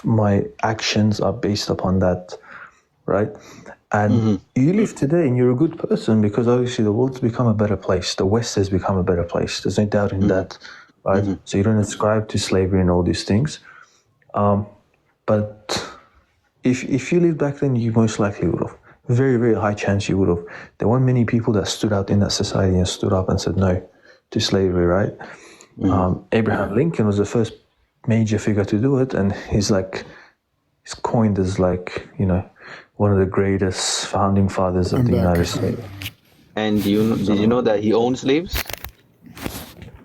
my actions are based upon that, right? And you live today and you're a good person because obviously the world's become a better place. The West has become a better place. There's no doubt in that, right? So you don't ascribe to slavery and all these things. But if you lived back then, you most likely would have. Very, very high chance you would have. There weren't many people that stood out in that society and stood up and said no to slavery, right? Abraham Lincoln was the first major figure to do it, and he's coined as one of the greatest founding fathers of the United States. And did you know that he owned slaves?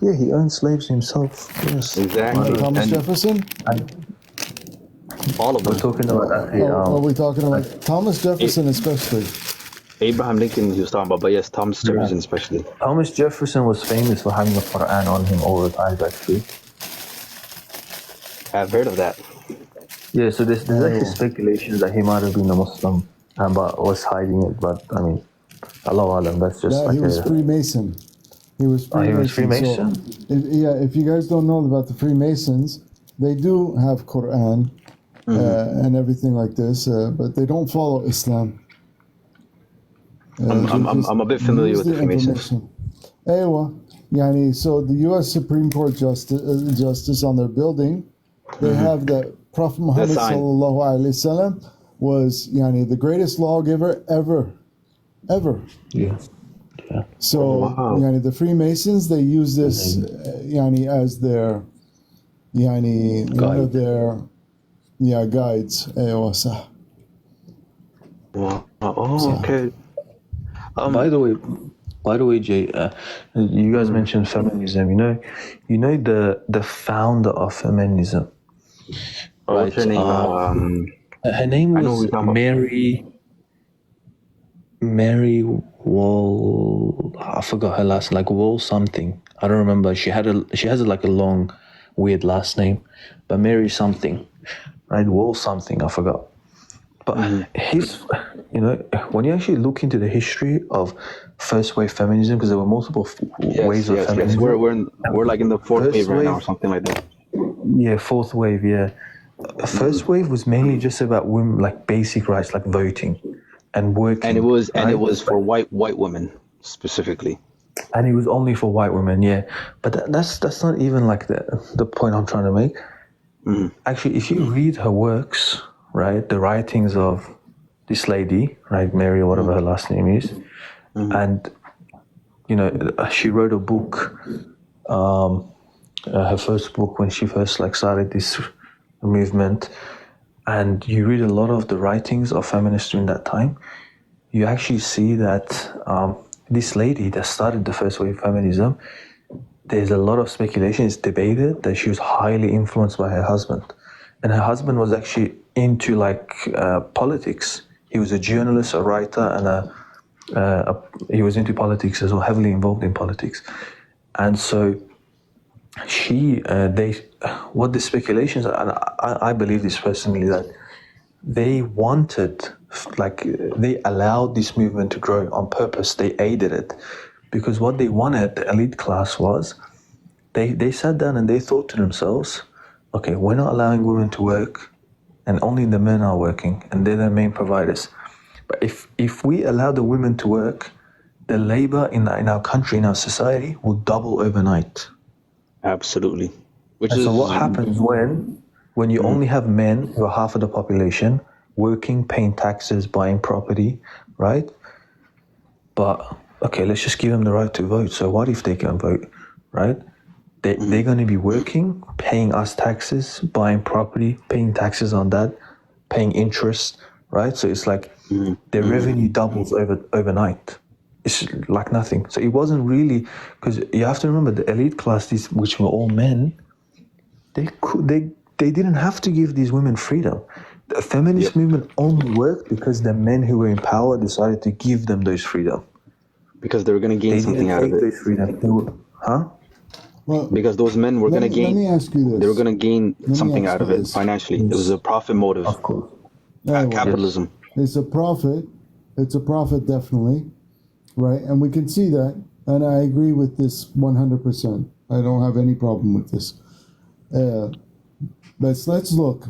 Yeah, he owned slaves himself. Yes, exactly. Thomas Jefferson. All of them. We're talking about that. Are we talking about Thomas Jefferson especially? Abraham Lincoln he was talking about, but yes, Thomas Jefferson especially. Thomas Jefferson was famous for having the Quran on him all the time, actually. I've heard of that. Yeah, so there's actually speculation that he might have been a Muslim, but was hiding it. But I mean, Allahu Alam, that's just he was Freemason. He was Freemason. He was Freemason? So, if you guys don't know about the Freemasons, they do have Quran and everything like this, but they don't follow Islam. I'm a bit familiar with the Freemasons. So the U.S. Supreme Court Justice on their building, they have the Prophet Muhammad sallallahu alaihi wasallam was the greatest lawgiver ever. Yeah. So the Freemasons, they use this as their one of their guides. Wow. Okay. By the way, Jay, you guys mentioned feminism. You know the founder of feminism. What's her name? Her name was Mary Wall. I forgot her last, Wall something. I don't remember. She has a long, weird last name, but Mary something, right? Wall something. I forgot. But when you actually look into the history of first wave feminism, because there were multiple waves of feminism. Yes. We're like in the fourth wave right now, or something like that. Yeah, fourth wave. Yeah, first wave was mainly just about women, basic rights, like voting and working. And it was for white women specifically. And it was only for white women. Yeah, but that's not even the point I'm trying to make. Actually, if you read her works, right, the writings of this lady, right, Mary, or whatever her last name is, and she wrote a book, her first book when she first started this movement, and you read a lot of the writings of feminists during that time, you actually see that this lady that started the first wave feminism, there's a lot of speculation, it's debated that she was highly influenced by her husband. And her husband was actually into politics. He was a journalist, a writer, and he was into politics as well, heavily involved in politics. And so what the speculations are, and I believe this personally, that they wanted, they allowed this movement to grow on purpose. They aided it. Because what they wanted, the elite class, was they sat down and they thought to themselves, okay, we're not allowing women to work, and only the men are working, and they're the main providers. But if we allow the women to work, the labor in our country, in our society, will double overnight. Absolutely. So what happens when you only have men who are half of the population working, paying taxes, buying property, right? But okay, let's just give them the right to vote. So what if they can vote, right? They're going to be working, paying us taxes, buying property, paying taxes on that, paying interest, right? So it's their revenue doubles overnight. It's like nothing. So it wasn't really, because you have to remember the elite class, which were all men, they didn't have to give these women freedom. The feminist movement only worked because the men who were in power decided to give them those freedom. Because they were going to gain something out of it. Well, because those men were going to gain. Let me ask you this. They were going to gain something out of it financially. It was a profit motive. Of course. Capitalism. It's a profit. It's a profit, definitely. Right? And we can see that. And I agree with this 100%. I don't have any problem with this. But let's look.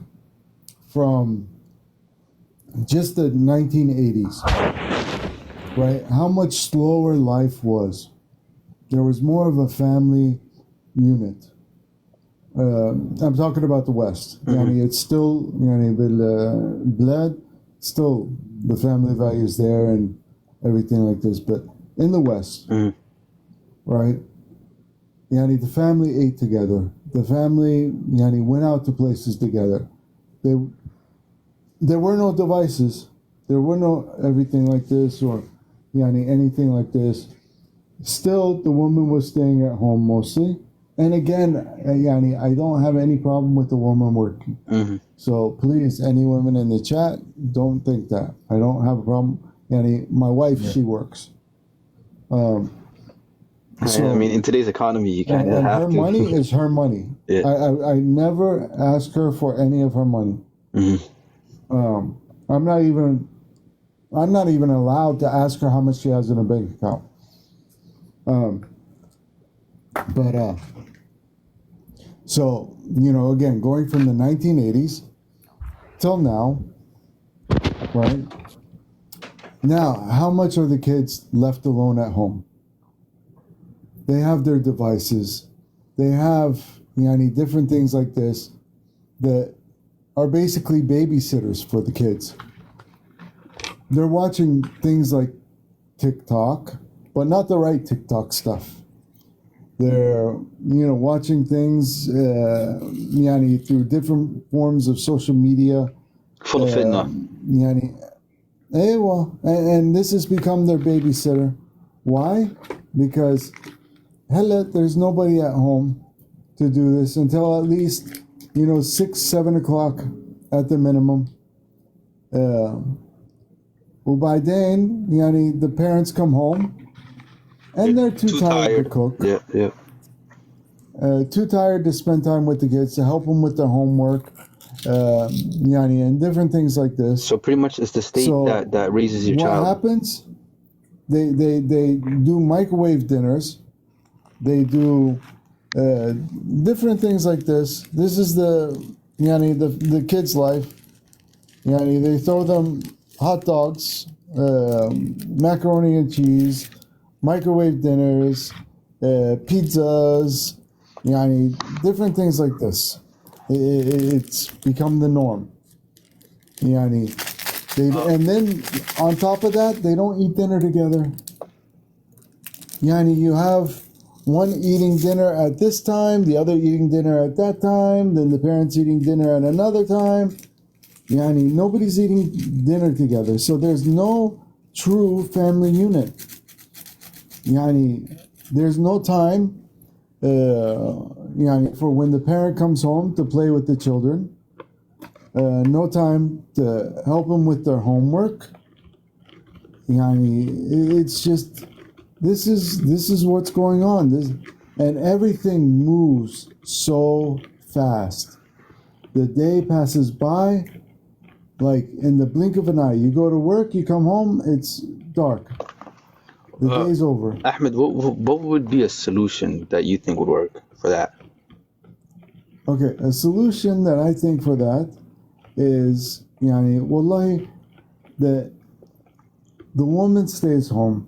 from just the 1980s, right? How much slower life was. There was more of a family unit. I'm talking about the West. Yani it's still, yani بالبلاد, still the family value is there and everything like this. But in the West, right? Yani the family ate together. The family, yani, went out to places together. There were no devices. There were no everything like this or yani anything like this. Still, the woman was staying at home mostly. And again, yani, I don't have any problem with the woman working. So please, any women in the chat, don't think that. I don't have a problem. Yani, my wife, she works. So, I mean, in today's economy, you kind of have her to. money is her money. Yeah. I never ask her for any of her money. I'm not even allowed to ask her how much she has in a bank account. So, again, going from the 1980s till now, right? Now, how much are the kids left alone at home? They have their devices. They have, different things like this that are basically babysitters for the kids. They're watching things like TikTok, but not the right TikTok stuff. They're, watching things, through different forms of social media. Full of fitna. And this has become their babysitter. Why? Because there's nobody at home to do this until at least 6-7 o'clock at the minimum. By then, the parents come home and they're too tired to cook. Yeah. Too tired to spend time with the kids, to help them with their homework, and different things like this. So pretty much it's the state that raises your child. What happens? They do microwave dinners. They do different things like this. This is the kids' life. They throw them hot dogs, macaroni and cheese, microwave dinners, pizzas, different things like this. It's become the norm. And then on top of that, they don't eat dinner together. You have one eating dinner at this time, the other eating dinner at that time, then the parents eating dinner at another time. Nobody's eating dinner together. So there's no true family unit. There's no time for when the parent comes home to play with the children. No time to help them with their homework. It's just, this is what's going on. And everything moves so fast. The day passes by like in the blink of an eye. You go to work, you come home, it's dark. The day's over. Ahmed, what would be a solution that you think would work for that? Okay, a solution that I think for that is, wallahi, that the woman stays home,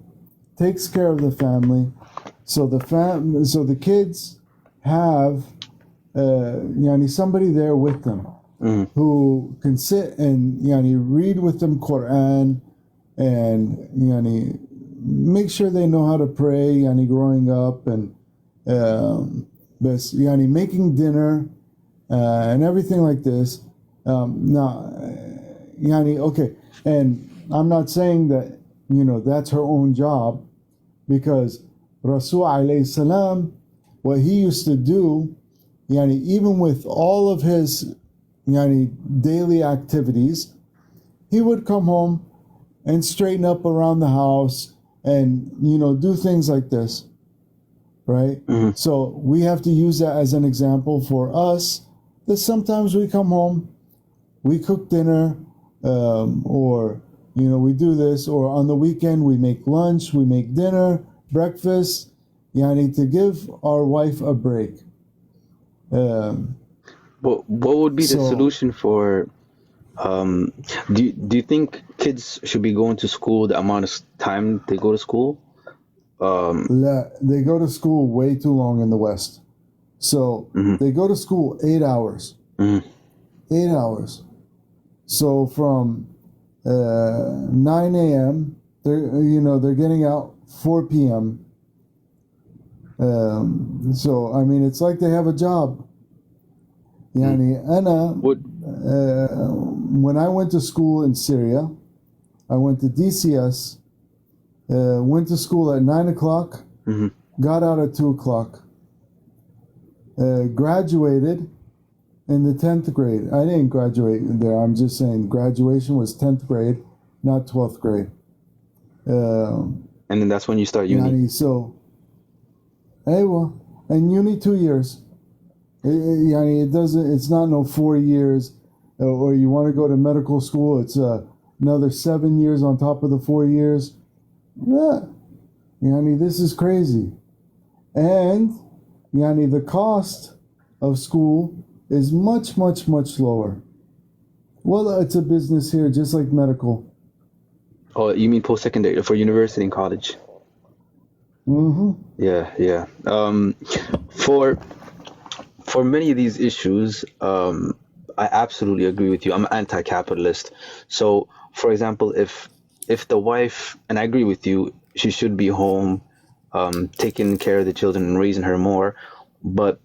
takes care of the family, so the kids have somebody there with them who can sit and read with them Quran and make sure they know how to pray growing up and making dinner and everything like this. Okay, and I'm not saying that that's her own job, because Rasul alayhi salam, what he used to do, even with all of his daily activities, he would come home and straighten up around the house and do things like this, right? So we have to use that as an example for us, that sometimes we come home, we cook dinner, or we do this, or on the weekend we make lunch, we make dinner, breakfast, to give our wife a break. What would be the solution for Do you think kids should be going to school the amount of time they go to school? They go to school way too long in the West. So they go to school 8 hours. 8 hours. So from 9 a.m. they're getting out 4 p.m. So I mean, it's like they have a job. Yani, Anna, What? when I went to school in Syria, I went to DCS. Went to school at 9 o'clock. Got out at 2 o'clock. Graduated in the 10th grade. I didn't graduate there. I'm just saying graduation was 10th grade, not 12th grade. And then that's when you start uni. Yani, so, well, and uni 2 years. Yani, it's not no 4 years. Or you want to go to medical school, it's another 7 years on top of the 4 years. Yeah. Yani, this is crazy. And yani, the cost of school is much, much, much lower. Well, it's a business here, just like medical. Oh, you mean post-secondary for university and college? Yeah. For many of these issues, I absolutely agree with you. I'm anti-capitalist. So, for example, if the wife, and I agree with you, she should be home, taking care of the children and raising her more, but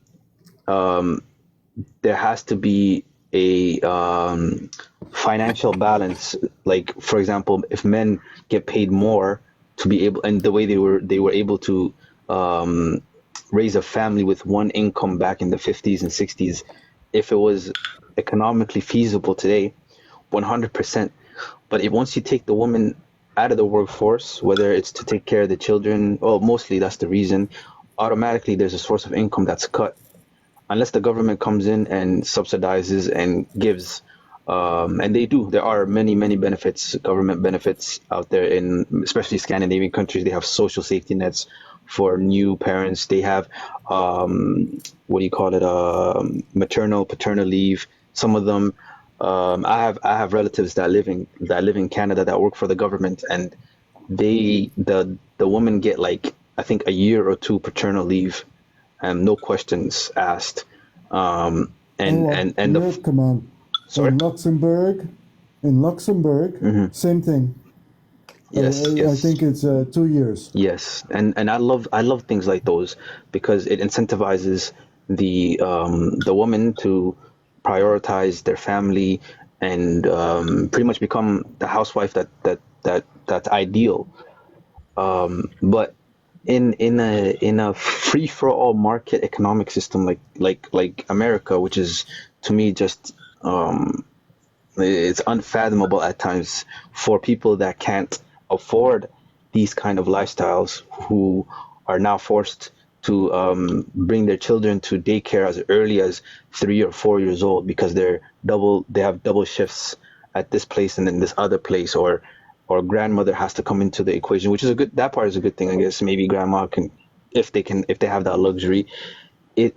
there has to be a financial balance. Like, for example, if men get paid more to be able, and the way they were able to raise a family with one income back in the 50s and 60s, if it was economically feasible today, 100%. But once you take the woman out of the workforce, whether it's to take care of the children, well, mostly that's the reason, automatically there's a source of income that's cut. Unless the government comes in and subsidizes and gives, and they do. There are many, many benefits, government benefits out there in especially Scandinavian countries. They have social safety nets for new parents. They have, maternal, paternal leave. Some of them, I have relatives that live in Canada that work for the government, and the women get like, I think, a year or two paternal leave, and no questions asked. Come on. Sorry? In Luxembourg, same thing. Yes. I think it's 2 years. Yes, and I love things like those because it incentivizes the woman to prioritize their family and pretty much become the housewife that's ideal. But in a free for all market economic system like America, which is to me just it's unfathomable at times for people that can't afford these kind of lifestyles, who are now forced to bring their children to daycare as early as 3 or 4 years old because they have double shifts at this place and then this other place, or grandmother has to come into the equation, which is that part is a good thing, I guess. Maybe grandma can, if they have that luxury. It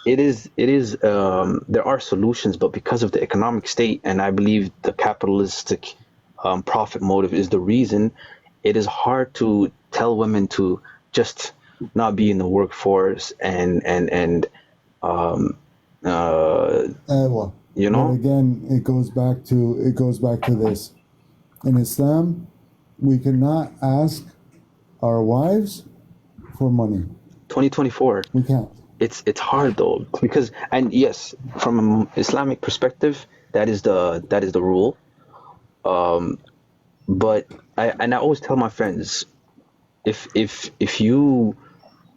is there are solutions, but because of the economic state, and I believe the capitalistic profit motive is the reason, it is hard to tell women to just not be in the workforce and Well, you know. but again, it goes back to this. In Islam, we cannot ask our wives for money. 2024. We can't. It's hard though, because, and yes, from an Islamic perspective, that is the rule. But I always tell my friends, if you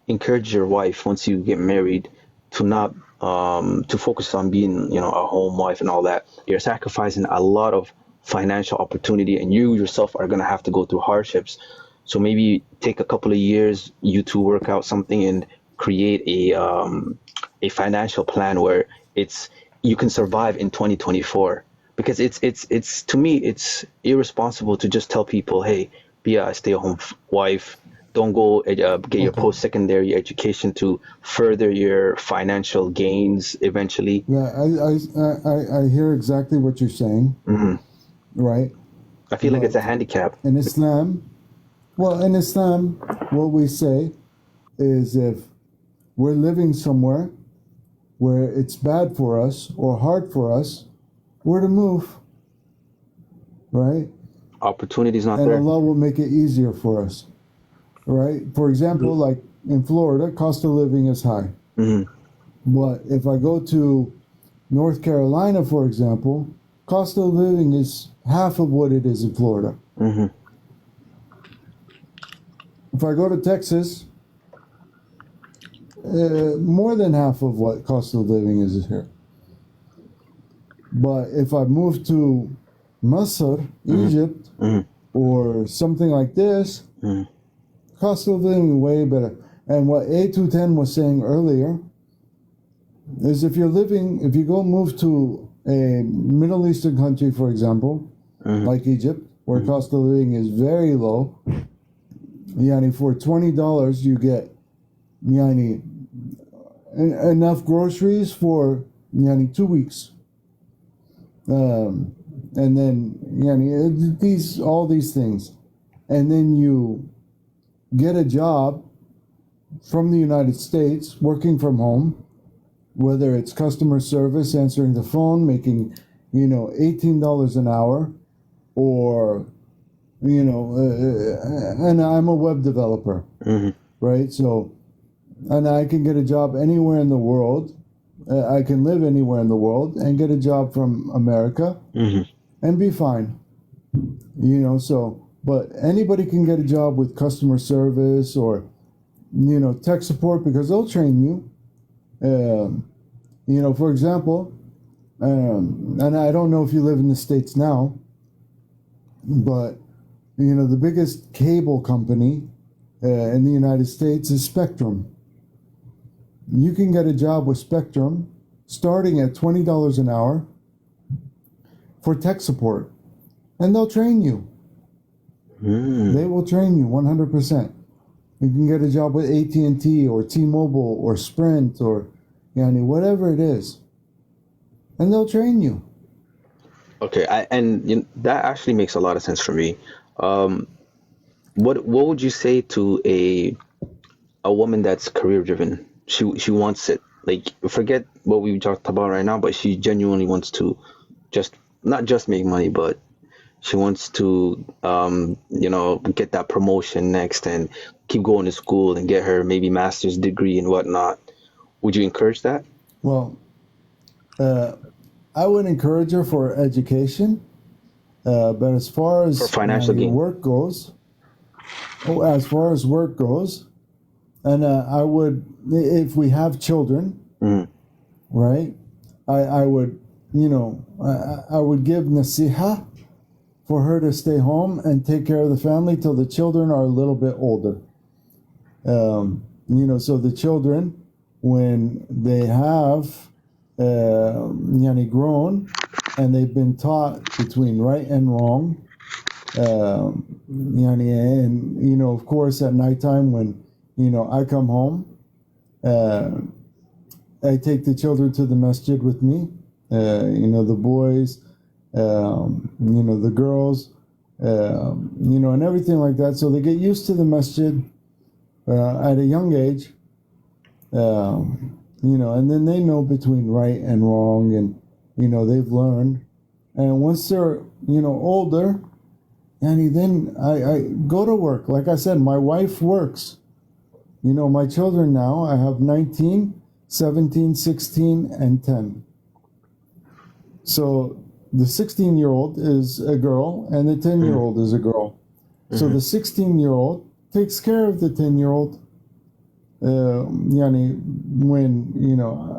encourage your wife once you get married to not to focus on being a home wife and all that, you're sacrificing a lot of financial opportunity, and you yourself are gonna have to go through hardships. So maybe take a couple of years, you two work out something and create a financial plan where you can survive in 2024. Because it's to me, it's irresponsible to just tell people, hey, be a stay-at-home wife, don't go get your Okay. post-secondary education to further your financial gains eventually. Yeah, I hear exactly what you're saying, right? I feel like it's But a handicap. in Islam, well, in Islam, what we say is if we're living somewhere where it's bad for us or hard for us, we're to move, right? Opportunity's not And there. Allah will make it easier for us, right? For example, like in Florida, cost of living is high. But if I go to North Carolina, for example, cost of living is half of what it is in Florida. If I go to Texas, more than half of what cost of living is here. But if I move to Masr, Egypt, or something like this, cost of living way better. And what A210 was saying earlier is if you go move to a Middle Eastern country, for example, like Egypt, where cost of living is very low, yani for $20 you get yani enough groceries for yani 2 weeks. And then yani all these things. And then you get a job from the United States working from home, whether it's customer service, answering the phone, making $18 an hour, or and I'm a web developer, right? So, and I can get a job anywhere in the world. I can live anywhere in the world and get a job from America and be fine. So, but anybody can get a job with customer service or, tech support because they'll train you. For example, and I don't know if you live in the States now, but, the biggest cable company in the United States is Spectrum. You can get a job with Spectrum starting at $20 an hour for tech support, and they'll train you. They will train you 100%. You can get a job with AT&T or T-Mobile or Sprint or whatever it is, and they'll train you. Okay, that actually makes a lot of sense for me. What would you say to a woman that's career driven? She wants it. Like, forget what we talked about right now, but she genuinely wants to not just make money, but she wants to get that promotion next and keep going to school and get her maybe master's degree and whatnot. Would you encourage that? Well, I would encourage her for education, but as far as For financial gain. work goes, and I would, if we have children, right? I would, I would give nasiha for her to stay home and take care of the family till the children are a little bit older. So the children, when they have grown and they've been taught between right and wrong, and of course at nighttime when I come home, I take the children to the masjid with me, the boys, the girls, and everything like that, so they get used to the masjid at a young age, and then they know between right and wrong, and they've learned. And once they're older, and then I go to work. Like I said, my wife works. My children now, I have 19, 17, 16, and 10. So the 16-year-old is a girl and the 10-year-old is a girl. So the 16-year-old takes care of the 10-year-old. When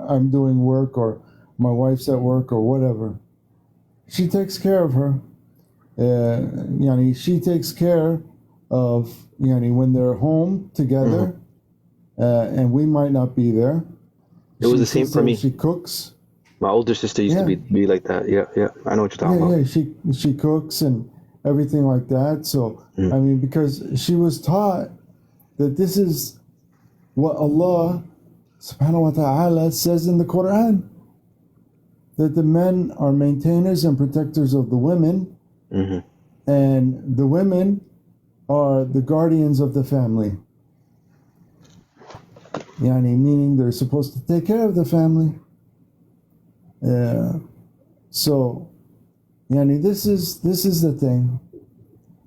I'm doing work or my wife's at work or whatever, she takes care of her. She takes care of when they're home together, and we might not be there. It was the same for me. She cooks. My older sister used to be like that. Yeah, I know what you're talking about. Yeah, she cooks and everything like that. So I mean, because she was taught that this is what Allah subhanahu wa ta'ala says in the Quran, that the men are maintainers and protectors of the women, and the women are the guardians of the family. Yani, meaning they're supposed to take care of the family. So, yani, this is the thing.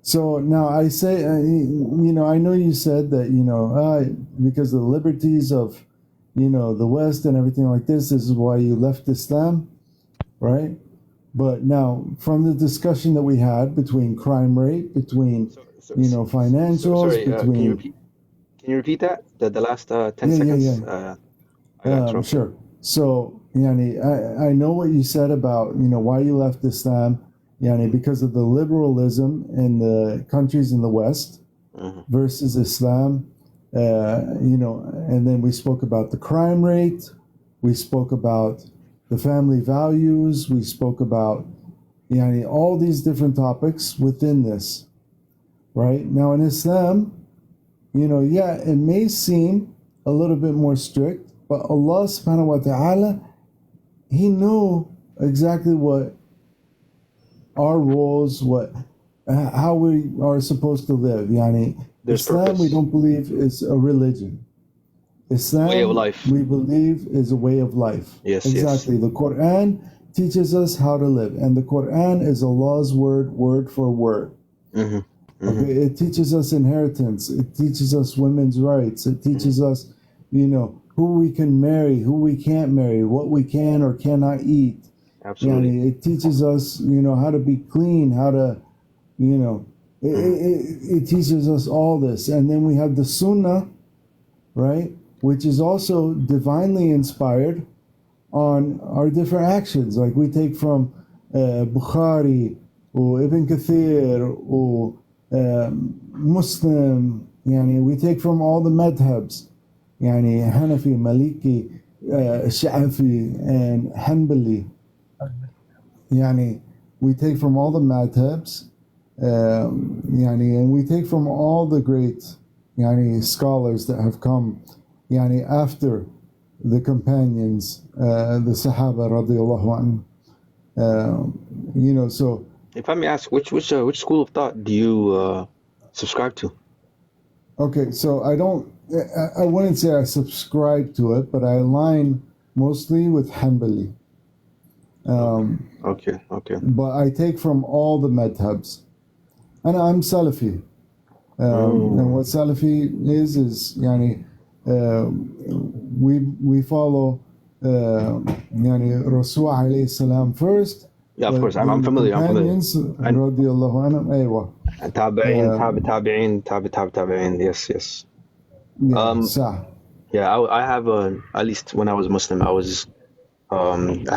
So now I say, you know, I know you said that, you know, because of the liberties of, you know, the West and everything like this is why you left Islam, right? But now, from the discussion that we had between crime rate, between, you know, financials, Sorry, between... can you repeat that? The last 10 Yeah, seconds? yeah. I got interrupted. Sure. So, yani, I know what you said about, you know, why you left Islam, yani, because of the liberalism in the countries in the West versus Islam, you know, and then we spoke about the crime rate, we spoke about the family values, we spoke about, yani, all these different topics within this, right? Now in Islam, you know, yeah, it may seem a little bit more strict, but Allah subhanahu wa ta'ala, He knew exactly what our roles, how we are supposed to live. Yani, There's Islam, purpose. we don't believe is a religion. Islam, Way of life. we believe is a way of life. Yes, exactly. The Quran teaches us how to live, and the Quran is Allah's word, word for word. Okay, it teaches us inheritance. It teaches us women's rights. It teaches us, you know, who we can marry, who we can't marry, what we can or cannot eat. Absolutely. Yani, it teaches us, you know, how to be clean, how to, you know, it teaches us all this. And then we have the Sunnah, right, which is also divinely inspired on our different actions. Like we take from Bukhari, or Ibn Kathir, or Muslim, yani, we take from all the madhabs, yani Hanafi, Maliki, Shafi, and Hanbali. Yani, we take from all the madhabs, yani, and we take from all the great, yani, scholars that have come, yani, after the companions, the Sahaba radiallahu anhu. You know, so. If I may ask, which school of thought do you subscribe to? Okay, so I wouldn't say I subscribe to it, but I align mostly with Hanbali. Okay. But I take from all the madhabs. And I'm Salafi. And what Salafi is yani, we follow yani Rasul alayhi salam first. Yeah, of course. I'm familiar. Radiallahu anhum, aywa. Tabi'in. Yes. Yeah, Yeah, I have at least when I was Muslim, I had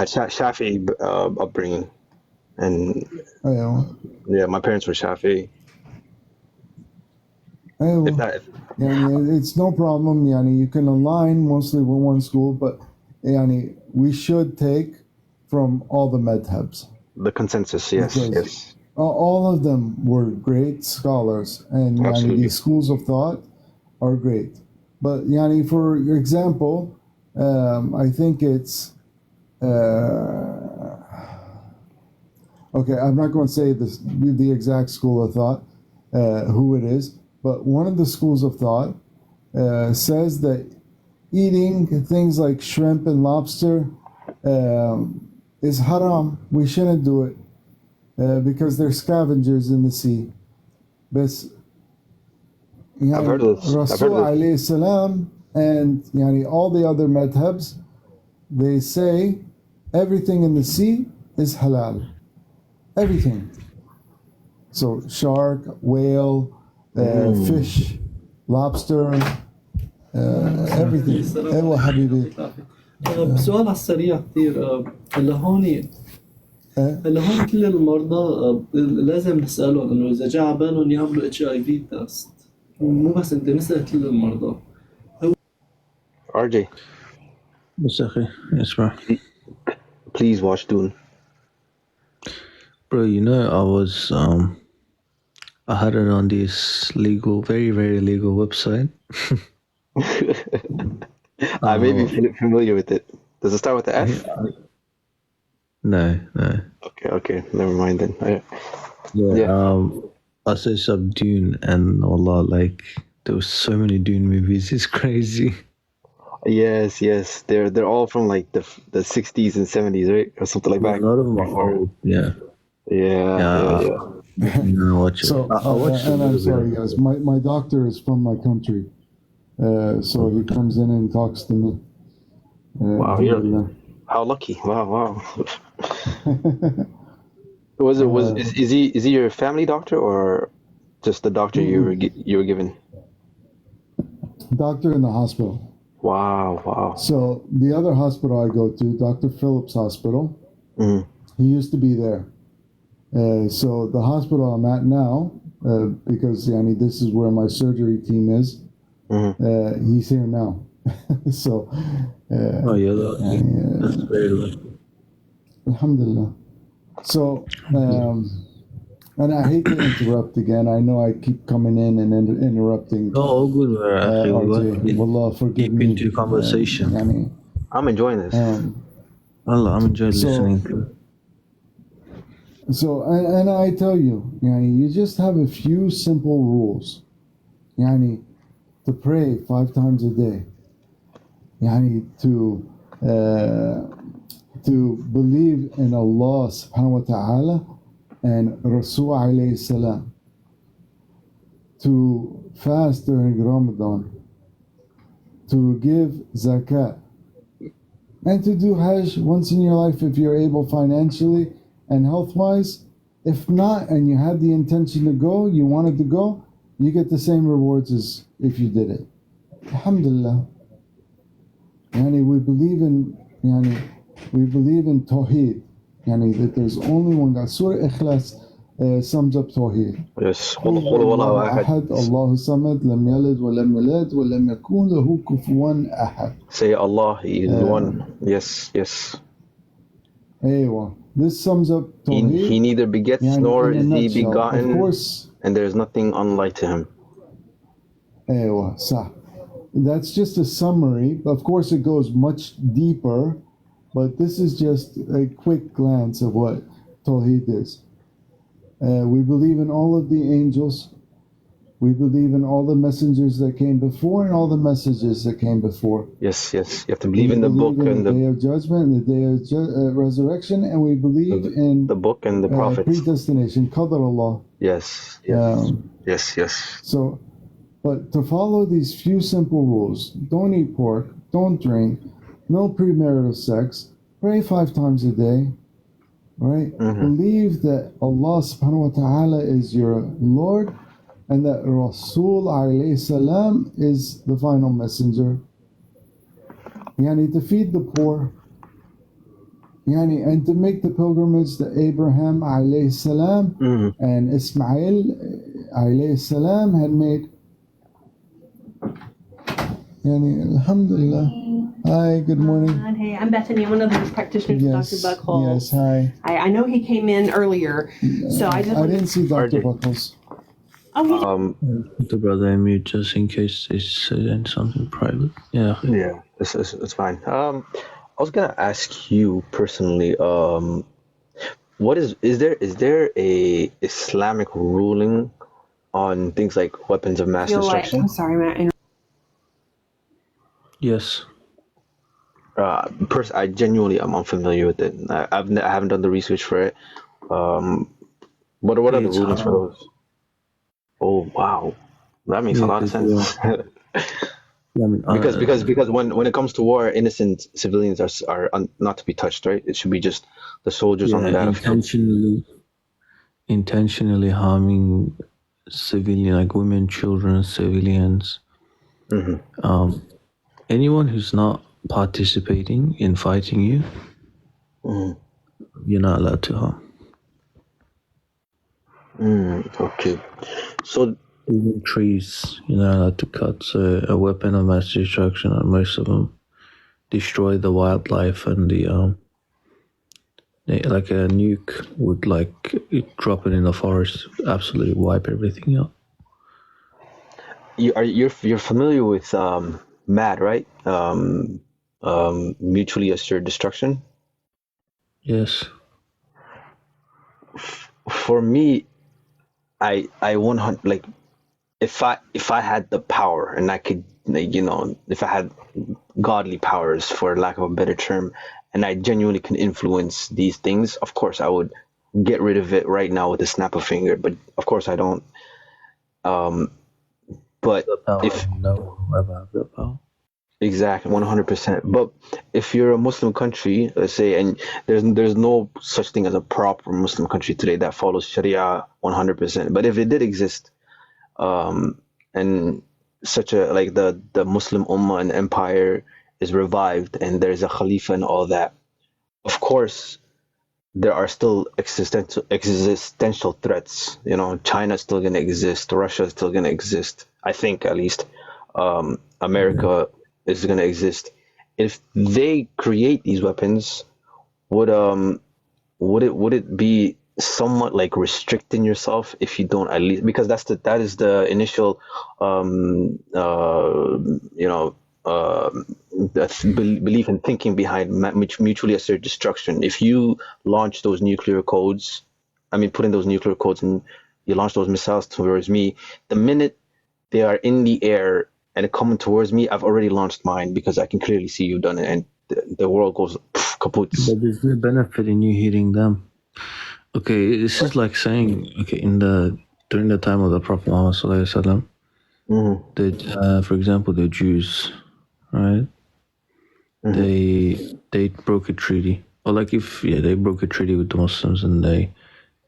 Shafi'i upbringing, and aywa. yeah, my parents were Shafi'i. Aywa. Yani, it's no problem. Yani, you can align mostly with one school, but yani, we should take from all the madhabs. The consensus, yes. All of them were great scholars, and yani, these schools of thought are great. But yani, for example, I think it's okay. I'm not going to say the exact school of thought, who it is, but one of the schools of thought says that eating things like shrimp and lobster is haram. We shouldn't do it because they're scavengers in the sea. But I've heard of this. Rasul alayhi salam and yani, all the other madhabs, they say everything in the sea is halal. Everything. So shark, whale, fish, lobster, everything. ايوه حبيبي. بسؤال على السريع كثير هلا هون كل المرضى لازم نسألهم انه اذا جاء على بالهم يعملوا HIV تيست، مو بس انت، نسأل كل المرضى. RJ, Yes, akhi. Yes, bro. please watch Dune. Bro, you know, I had it on this legal, very, very legal website. I may be familiar with it. Does it start with the F? No. Okay. Never mind then. Yeah. I searched up Dune, and Allah, like there was so many Dune movies. It's crazy. Yes. They're all from like the 60s and 70s, right, or something like A that. lot of them are old. Yeah. No, watch it. So, I watched and a I'm little sorry, bit. guys. My doctor is from my country, so he comes in and talks to me. Wow, Alhamdulillah. how lucky! Wow. Is he your family doctor or just the doctor you were given? Doctor in the hospital. Wow. So the other hospital I go to, Dr. Phillips Hospital, he used to be there. So the hospital I'm at now, because this is where my surgery team is, he's here now. So, Oh, you're lucky. That's very lucky. Alhamdulillah. So, and I hate to interrupt again. I know I keep coming in and interrupting. Oh, all good. RJ, Wallah, forgive Deep me. into conversation. I'm enjoying this. Allah, I'm enjoying listening. So, and I tell you, you just have a few simple rules. To pray 5 times a day. To believe in Allah subhanahu wa ta'ala and Rasul alayhi salam. To fast during Ramadan. To give zakat. And to do Hajj once in your life if you're able financially and health-wise. If not, and you had the intention to go, you wanted to go, you get the same rewards as if you did it. Alhamdulillah. We believe in Tawheed. That there's only one God. Surah Ikhlas sums up Tawheed. Yes. Allahu Ahad, Allahu Samad, Lam Yalid wa Lam Yulad wa Lam Yakun Lahu Kufuwan Ahad. Say Allah, He is one. Yes. Aywa. This sums up Tawheed. He neither begets nor is He begotten, of course, and there is nothing unlike to Him. Aywa, sah. That's just a summary. Of course, it goes much deeper, but this is just a quick glance of what Tawheed is. We believe in all of the angels. We believe in all the messengers that came before and all the messages that came before. Yes. You have to believe in the book and the day of judgment, and the day of resurrection, and we believe in the book and the prophets. Predestination, Qadar Allah. Yes. So, but to follow these few simple rules: don't eat pork, don't drink, no premarital sex, pray 5 times a day, right? Believe that Allah subhanahu wa ta'ala is your Lord, and that Rasul alayhi salam is the final messenger. To feed the poor, and to make the pilgrimage that Abraham alayhi salam and Ismail alayhi salam had made. Alhamdulillah. Hi, good morning. Hey, I'm Bethany. I'm one of the practitioners of Dr. Buckholz. Yes, hi. I know he came in earlier, so I just I didn't see Dr. Buckholz. Oh, The brother I mute just in case they said something private. Yeah. It's fine. I was gonna ask you personally. What is there a Islamic ruling on things like weapons of mass destruction? I'm sorry, Matt. Yes. I genuinely am unfamiliar with it. I haven't done the research for it. What are the rulings for those? Oh wow, that makes a lot of sense. Because when it comes to war, innocent civilians are not to be touched, right? It should be just the soldiers on the battlefield. Intentionally harming civilian, like women, children, civilians. Anyone who's not participating in fighting you, you're not allowed to harm. Okay, so even trees, you're not allowed to cut. So a weapon of mass destruction, and most of them destroy the wildlife and the Like a nuke would drop it in the forest, absolutely wipe everything out. You're familiar with MAD, right? Mutually assured destruction. Yes. For me, I 100 like if I had the power and I could, if I had godly powers, for lack of a better term, and I genuinely can influence these things, of course I would get rid of it right now with a snap of finger. But of course I don't. But if no ever have that power. exactly 100%. But if you're a Muslim country, let's say, and there's no such thing as a proper Muslim country today that follows Sharia 100%. But if it did exist, and such a like the Muslim Ummah and empire is revived, and there's a Khalifa and all that, of course there are still existential threats. China's still going to exist, Russia's still going to exist, I think, at least. America is going to exist. If they create these weapons, would it be somewhat like restricting yourself if you don't, at least, because that is the initial belief and thinking behind mutually assured destruction. If you launch those nuclear codes, put in those nuclear codes, and you launch those missiles towards me, the minute they are in the air and coming towards me, I've already launched mine, because I can clearly see you've done it, and the world goes kaput. But there's no benefit in you hitting them. Okay, this is like saying, during the time of the Prophet Muhammad sallallahu alaihi wasallam, for example, the Jews, right? They broke a treaty, or they broke a treaty with the Muslims, and they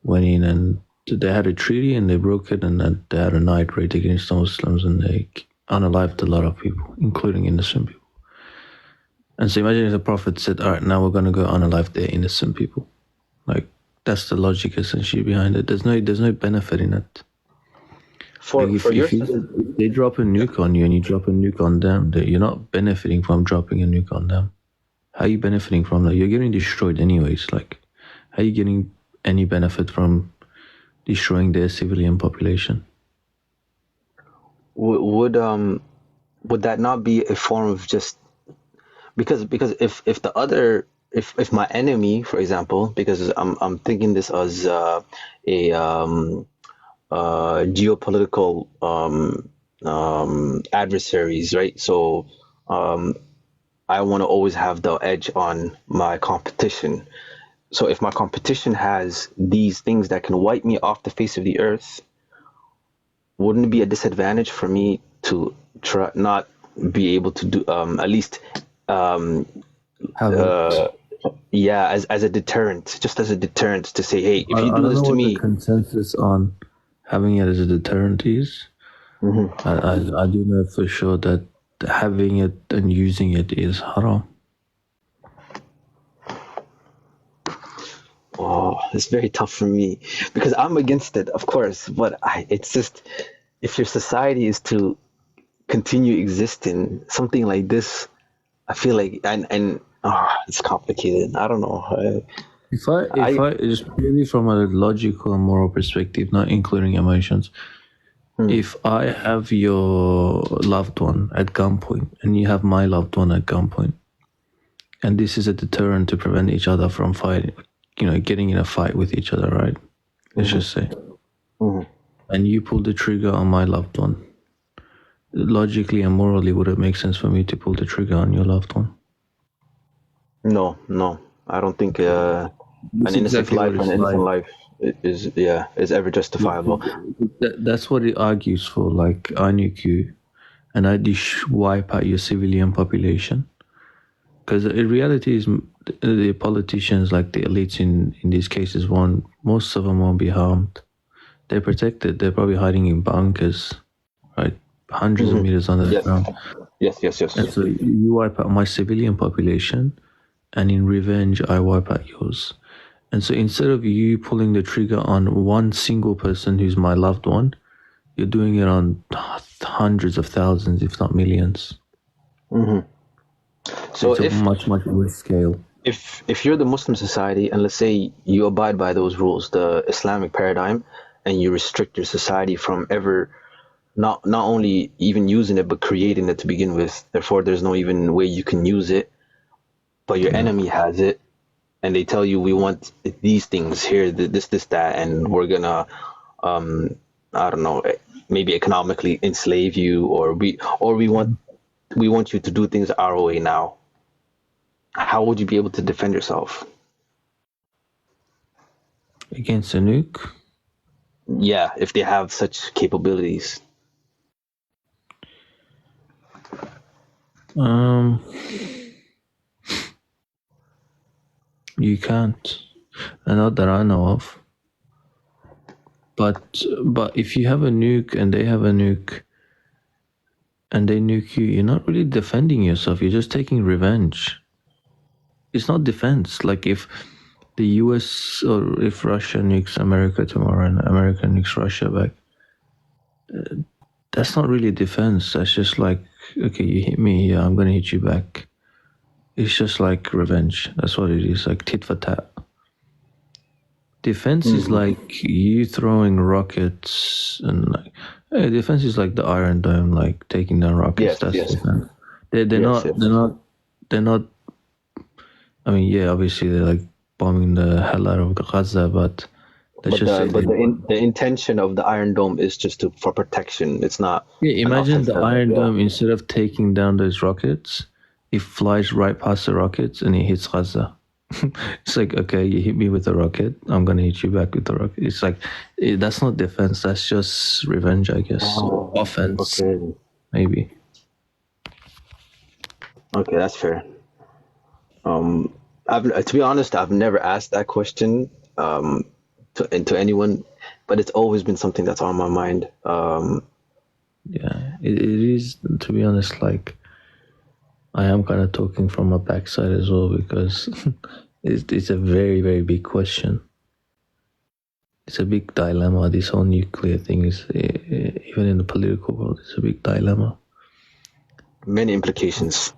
went in and they had a treaty and they broke it, and then they had a night raid against the Muslims, and they unalived a lot of people, including innocent people. And so imagine if the Prophet said, all right, now we're going to go unalive their innocent people. That's the logic essentially behind it. There's no benefit in it. If they drop a nuke on you and you drop a nuke on them, you're not benefiting from dropping a nuke on them. How are you benefiting from that? You're getting destroyed anyways. How are you getting any benefit from destroying their civilian population? Would that not be a form of just because if my enemy, for example, because I'm thinking this as a geopolitical adversaries, right? So I want to always have the edge on my competition. So if my competition has these things that can wipe me off the face of the earth, wouldn't it be a disadvantage for me to try not be able to do at least as a deterrent, just as a deterrent to say, hey, if you do this to me. The consensus on having it as a deterrent is. I do know for sure that having it and using it is haram. Oh, it's very tough for me because I'm against it, of course, but it's just, if your society is to continue existing, something like this, I feel like, and it's complicated. I don't know. If I just purely from a logical and moral perspective, not including emotions, if I have your loved one at gunpoint and you have my loved one at gunpoint, and this is a deterrent to prevent each other from fighting, getting in a fight with each other, right? Let's just say. And you pull the trigger on my loved one. Logically and morally, would it make sense for me to pull the trigger on your loved one? No, I don't think an innocent life is ever justifiable. That's what it argues for. Like, I nuke you, and I just wipe out your civilian population. Because in reality, is the politicians, like the elites in these cases, most of them won't be harmed. They're protected. They're probably hiding in bunkers, right? Hundreds of meters under the ground. Yes. And so you wipe out my civilian population, and in revenge, I wipe out yours. And so instead of you pulling the trigger on one single person who's my loved one, you're doing it on hundreds of thousands, if not millions. So it's a much, much worse scale. if you're the Muslim society, and let's say you abide by those rules, the Islamic paradigm, and you restrict your society from ever not only even using it but creating it to begin with, therefore there's no even way you can use it, but your enemy has it, and they tell you, we want these things here, this that, and we're gonna I don't know, maybe economically enslave you, or we want you to do things our way now. How would you be able to defend yourself? Against a nuke? Yeah, if they have such capabilities. You can't. Not that I know of. But if you have a nuke and they have a nuke and they nuke you, you're not really defending yourself. You're just taking revenge. It's not defense. Like if the US or if Russia nukes America tomorrow and America nukes Russia back, that's not really defense. That's just like, okay, you hit me, yeah, I'm going to hit you back. It's just like revenge. That's what it is, like tit for tat. Defense is like you throwing rockets, and like defense is like the Iron Dome, like taking down rockets. That's defense. They're not. I mean, yeah, obviously they're like bombing the hell out of Gaza, but the intention of the Iron Dome is just for protection. It's not. Yeah, imagine the Iron Dome, instead of taking down those rockets, it flies right past the rockets and it hits Gaza. It's like, okay, you hit me with a rocket, I'm gonna hit you back with a rocket. It's like that's not defense. That's just revenge, I guess. Offense, maybe. Okay, that's fair. To be honest, I've never asked that question to anyone, but it's always been something that's on my mind. Yeah, it is, to be honest. Like, I am kind of talking from my backside as well, because it's a very, very big question. It's a big dilemma. This whole nuclear thing is, even in the political world, it's a big dilemma. Many implications.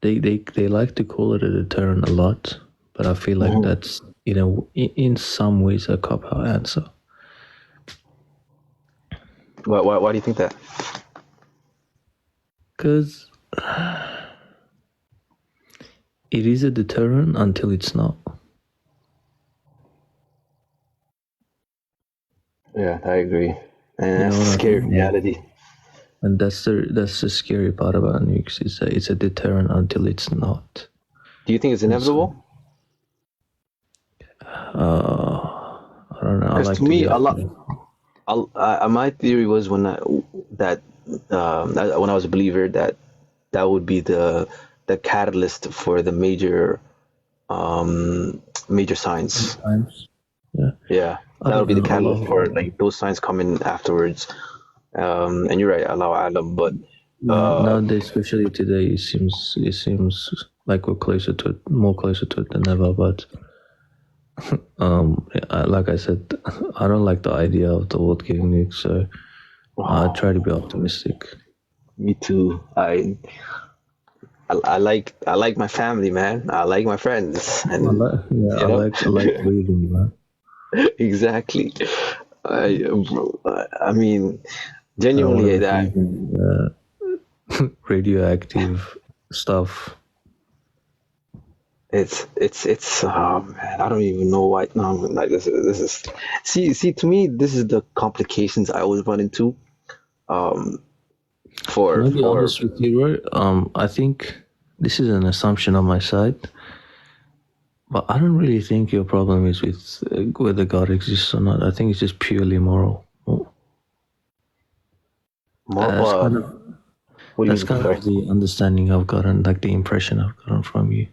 They like to call it a deterrent a lot, but I feel like that's, in some ways a cop-out answer. Why do you think that? Because it is a deterrent until it's not. Yeah, I agree. And that's a scary reality. And that's the scary part about nukes. It's a deterrent until it's not. Do you think it's inevitable? I don't know. Because to me, a lot. My theory was when I was a believer, that would be the catalyst for the major signs. Yeah, that would be the catalyst for like those signs coming afterwards. And you're right, Allahu Alam, but nowadays, especially today, it seems like we're more closer to it than ever. But like I said, I don't like the idea of the world getting nuked, so I try to be optimistic. Me too. I like my family, man. I like my friends, and I like breathing, man. Exactly. I mean, genuinely, that radioactive stuff. It's oh man, I don't even know why. No, like this is see to me, this is the complications I always run into. Can I be honest with you, I think this is an assumption on my side, but I don't really think your problem is with whether God exists or not. I think it's just purely moral. That's kind of the understanding I've gotten, like the impression I've gotten from you.